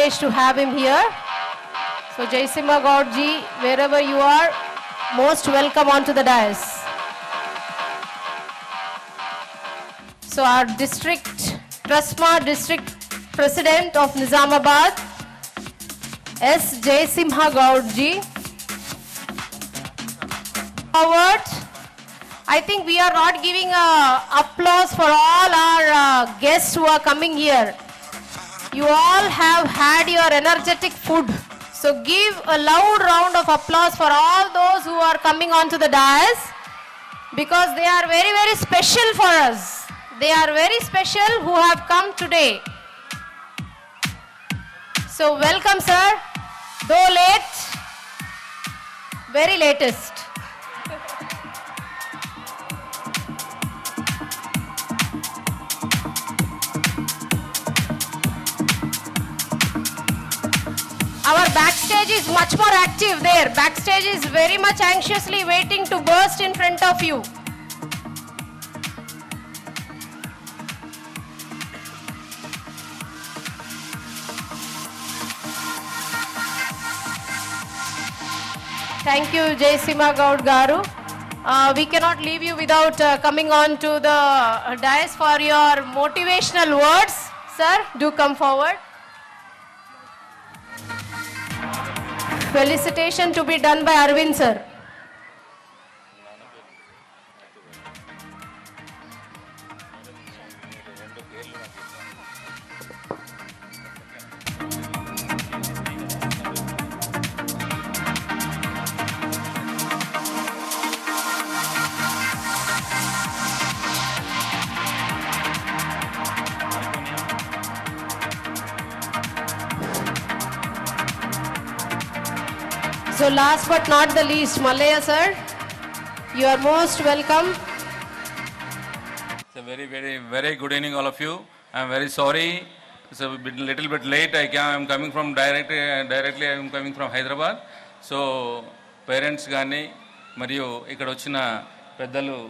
privilege to have him here. So Jaisimha Gaudji, wherever you are, most welcome onto the dais. So our Trustma District President of Nizamabad, S. Jaisimha Gaudji. Forward. I think we are not giving applause for all our guests who are coming here. You all have had your energetic food. So give a loud round of applause for all those who are coming onto the dais, because they are very, very special for us. They are very special who have come today. So welcome, sir. Though late, very latest. Our backstage is much more active there. Backstage is very much anxiously waiting to burst in front of you. Thank you, Jaisimha Gaud Garu. We cannot leave you without coming on to the dais for your motivational words. Sir, do come forward. Felicitation to be done by Arvind sir. So last but not the least, Malaya sir, you are most welcome. It's a very good evening all of you. I am very sorry. It's a little bit late. I am coming from directly I am coming from Hyderabad. So parents gaani mariyu ikkada vachina peddalu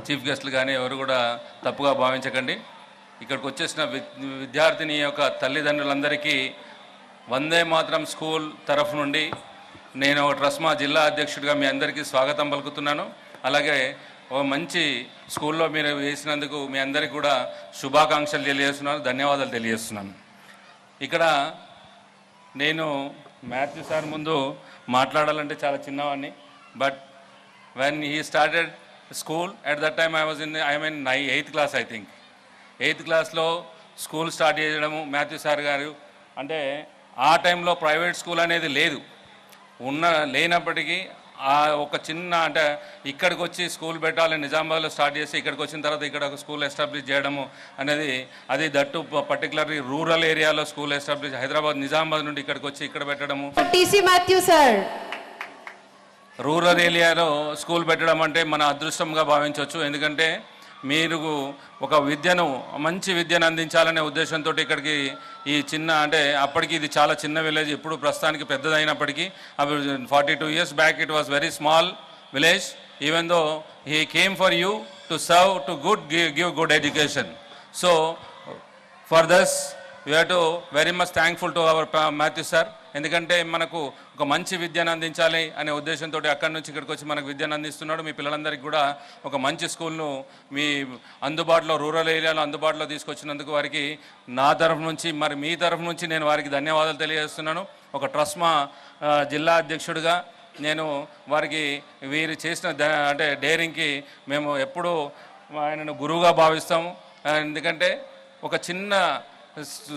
chief guest lu gaani evaru kuda tappuga bhavinchakandi. ఇక్కడికి వచ్చేసిన విద్యార్థిని యొక్క తల్లిదండ్రులందరికీ Vande Mataram school తరఫు నుండి నేను ట్రస్మా జిల్లా అధ్యక్షుడిగా మీ అందరికీ స్వాగతం పలుకుతున్నాను. అలాగే ఒక మంచి స్కూల్లో మీరు వేసినందుకు మీ అందరికీ కూడా శుభాకాంక్షలు తెలియజేస్తున్నాను, ధన్యవాదాలు తెలియజేస్తున్నాను. ఇక్కడ నేను మాథ్యూ సార్ ముందు మాట్లాడాలంటే చాలా చిన్నవాడిని. But when he started school at that time I mean 8th class I think. 8th classలో స్కూల్ స్టార్ట్ చేయడము మాథ్యూ సార్ గారు. అంటే ఆ టైంలో ప్రైవేట్ స్కూల్ అనేది లేనప్పటికీ ఒక చిన్న అంటే ఇక్కడికి వచ్చి స్కూల్ పెట్టాలని నిజామాబాద్లో స్టార్ట్ చేసి ఇక్కడికి వచ్చిన తర్వాత ఇక్కడ ఒక స్కూల్ ఎస్టాబ్లిష్ చేయడము అనేది, అది దట్టు పర్టికులర్లీ రూరల్ ఏరియాలో స్కూల్ ఎస్టాబ్లిష్, హైదరాబాద్ నిజామాబాద్ నుండి ఇక్కడికి వచ్చి ఇక్కడ పెట్టడము, టీసీ మాథ్యూ సార్ రూరల్ ఏరియాలో స్కూల్ పెట్టడం అంటే మన అదృష్టంగా భావించవచ్చు. ఎందుకంటే మీరు ఒక మంచి విద్యను అందించాలనే ఉద్దేశంతో ఇక్కడికి ఈ చిన్న అంటే అప్పటికి ఇది చాలా చిన్న విలేజ్, ఇప్పుడు ప్రస్తుతానికి పెద్దదైనప్పటికీ 42 years back it was very small village. Even though he came for you to serve to give good education. So for thus we have to very much thankful to our Matthew sir. ఎందుకంటే మనకు ఒక మంచి విద్యను అందించాలి అనే ఉద్దేశంతో అక్కడి నుంచి ఇక్కడికి వచ్చి మనకు విద్యను అందిస్తున్నాడు. మీ పిల్లలందరికీ కూడా ఒక మంచి స్కూల్ను మీ అందుబాటులో రూరల్ ఏరియాలో అందుబాటులో తీసుకొచ్చినందుకు వారికి నా తరఫు నుంచి మరి మీ తరఫు నుంచి నేను వారికి ధన్యవాదాలు తెలియజేస్తున్నాను. ఒక ట్రస్మా జిల్లా అధ్యక్షుడిగా నేను వారికి వీరు చేసిన అంటే డేరింగ్కి మేము ఎప్పుడూ ఆయనను గురువుగా భావిస్తాము. ఎందుకంటే ఒక చిన్న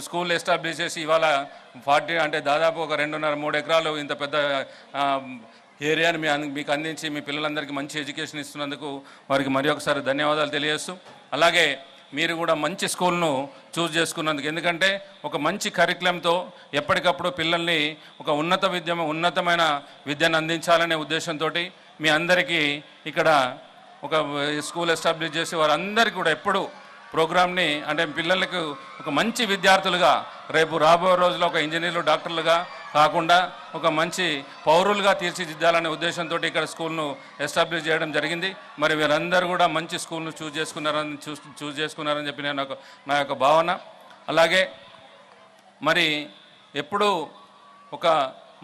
స్కూల్ ఎస్టాబ్లిష్ చేసి ఇవాళ 40 అంటే దాదాపు ఒక 2.5-3 ఎకరాలు ఇంత పెద్ద ఏరియాని మీకు అందించి మీ పిల్లలందరికీ మంచి ఎడ్యుకేషన్ ఇస్తున్నందుకు వారికి మరి ఒకసారి ధన్యవాదాలు తెలియజేస్తూ, అలాగే మీరు కూడా మంచి స్కూల్ను చూస్ చేసుకున్నందుకు. ఎందుకంటే ఒక మంచి కరికులంతో ఎప్పటికప్పుడు పిల్లల్ని ఒక ఉన్నతమైన విద్యను అందించాలనే ఉద్దేశంతో మీ అందరికీ ఇక్కడ ఒక స్కూల్ ఎస్టాబ్లిష్ చేసి వారందరికీ కూడా ఎప్పుడు ప్రోగ్రామ్ని అంటే పిల్లలకు ఒక మంచి విద్యార్థులుగా రేపు రాబోయే రోజుల్లో ఒక ఇంజనీర్లు డాక్టర్లుగా కాకుండా ఒక మంచి పౌరులుగా తీర్చిదిద్దాలనే ఉద్దేశంతో ఇక్కడ స్కూల్ను ఎస్టాబ్లిష్ చేయడం జరిగింది. మరి వీరందరూ కూడా మంచి స్కూల్ను చూస్ చేసుకున్నారని చెప్పి నా యొక్క భావన. అలాగే మరి ఎప్పుడు ఒక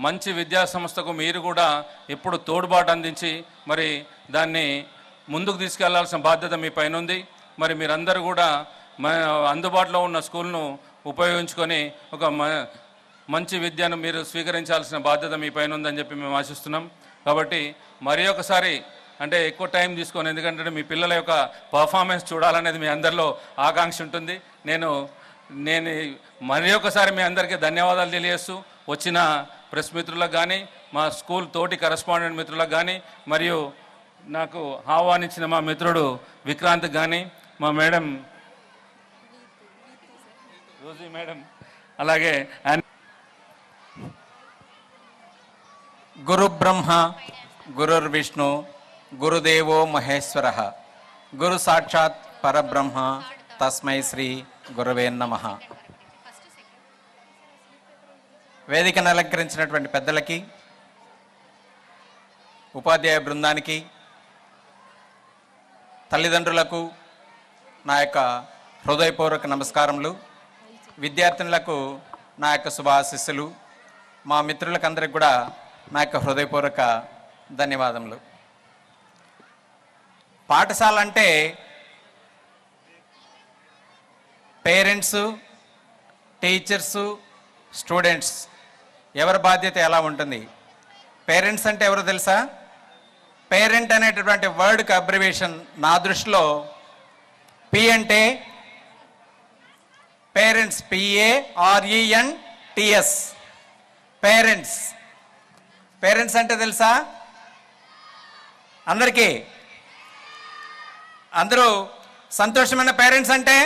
మంచి విద్యా సంస్థకు మీరు కూడా ఎప్పుడు తోడ్పాటు అందించి మరి దాన్ని ముందుకు తీసుకెళ్లాల్సిన బాధ్యత మీ పైన ఉంది. మరి మీరందరూ కూడా అందుబాటులో ఉన్న స్కూల్ను ఉపయోగించుకొని ఒక మంచి విద్యను మీరు స్వీకరించాల్సిన బాధ్యత మీ పైన ఉందని చెప్పి మేము ఆశిస్తున్నాం. కాబట్టి మరి ఒకసారి అంటే ఎక్కువ టైం తీసుకొని, ఎందుకంటే మీ పిల్లల యొక్క పర్ఫార్మెన్స్ చూడాలనేది మీ అందరిలో ఆకాంక్ష ఉంటుంది. నేను మరి ఒకసారి మీ అందరికీ ధన్యవాదాలు తెలియజేస్తూ, వచ్చిన ప్రెస్ మిత్రులకు కానీ, మా స్కూల్ తోటి కరస్పాండెంట్ మిత్రులకు కానీ, మరియు నాకు ఆహ్వానించిన మా మిత్రుడు విక్రాంత్ కానీ, మా మేడం రోజీ మేడం, అలాగే గురు బ్రహ్మ గురుర్విష్ణు గురుదేవో మహేశ్వర గురు సాక్షాత్ పరబ్రహ్మ తస్మై శ్రీ గురవే నమః. వేదికను అలంకరించినటువంటి పెద్దలకి, ఉపాధ్యాయ బృందానికి, తల్లిదండ్రులకు నా యొక్క హృదయపూర్వక నమస్కారములు. విద్యార్థినులకు నా యొక్క శుభాశీస్సులు. మా మిత్రులకు అందరికి కూడా నా యొక్క హృదయపూర్వక ధన్యవాదములు. పాఠశాల అంటే పేరెంట్స్, టీచర్సు, స్టూడెంట్స్ ఎవరి బాధ్యత ఎలా ఉంటుంది? పేరెంట్స్ అంటే ఎవరు తెలుసా? పేరెంట్ అనేటటువంటి వర్డ్కి అబ్రివేషన్ నా దృష్టిలో పి అంటే పేరెంట్స్, PARENTS, పేరెంట్స్. పేరెంట్స్ అంటే తెలుసా అందరికీ? అందరూ సంతోషమైన పేరెంట్స్ అంటే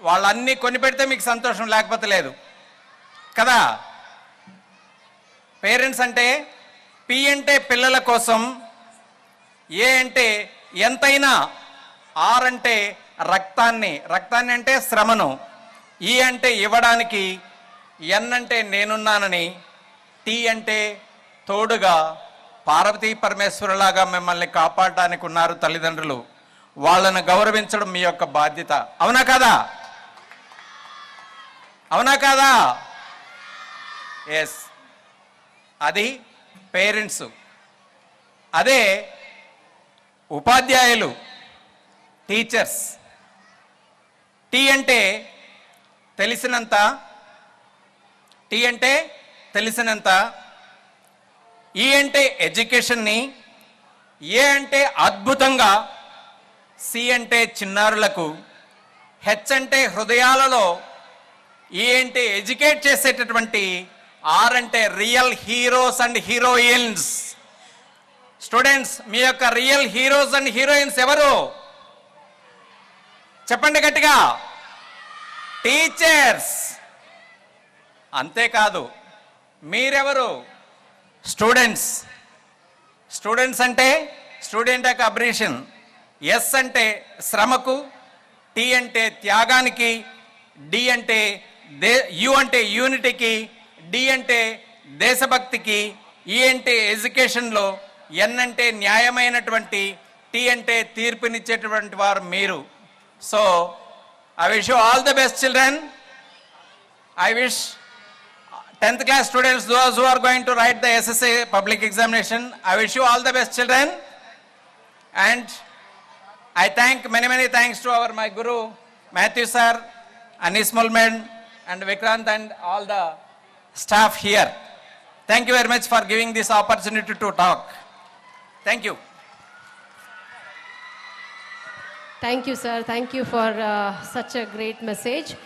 వాళ్ళన్నీ కొని పెడితే మీకు సంతోషం, లేకపోతే లేదు కదా. పేరెంట్స్ అంటే పి అంటే పిల్లల కోసం, ఏ అంటే ఎంతైనా, ఆర్ అంటే రక్తాన్ని అంటే శ్రమను, ఈ అంటే ఇవ్వడానికి, ఎన్ అంటే నేనున్నానని, టీ అంటే తోడుగా, పార్వతీ పరమేశ్వరులాగా మిమ్మల్ని కాపాడడానికి ఉన్నారు తల్లిదండ్రులు. వాళ్ళను గౌరవించడం మీ యొక్క బాధ్యత. అవునా కాదా? అవునా కాదా? ఎస్, అది పేరెంట్స్. అదే ఉపాధ్యాయులు, టీచర్స్. టీ అంటే తెలిసినంత, టీ అంటే తెలిసినంత, ఈ అంటే ఎడ్యుకేషన్ని, ఏ అంటే అద్భుతంగా, సి అంటే చిన్నారులకు, హెచ్ అంటే హృదయాలలో, ఈ అంటే ఎడ్యుకేట్ చేసేటటువంటి, ఆర్ అంటే real heroes and heroines. Students, మీ యొక్క రియల్ హీరోస్ అండ్ హీరోయిన్స్ ఎవరు? చెప్పండి గట్టిగా. టీచర్స్. అంతేకాదు, మీరెవరు? స్టూడెంట్స్. స్టూడెంట్స్ అంటే స్టూడెంట్ యొక్క అబ్రివేషన్. ఎస్ అంటే శ్రమకు, టీ అంటే త్యాగానికి, డి అంటే యు అంటే యూనిటీకి, డి అంటే దేశభక్తికి, ఈ అంటే ఎడ్యుకేషన్లో, ఎన్ అంటే న్యాయమైనటువంటి, టీ అంటే తీర్పునిచ్చేటువంటి వారు మీరు. So I wish you all the best children. I wish 10th class students, those who are going to write the SSA public examination, I wish you all the best children. And I thank many thanks to my guru Matthew sir, Anis Mulman and Vikrant and all the staff here. Thank you very much for giving this opportunity to talk. Thank you. Thank you, sir. Thank you for such a great message.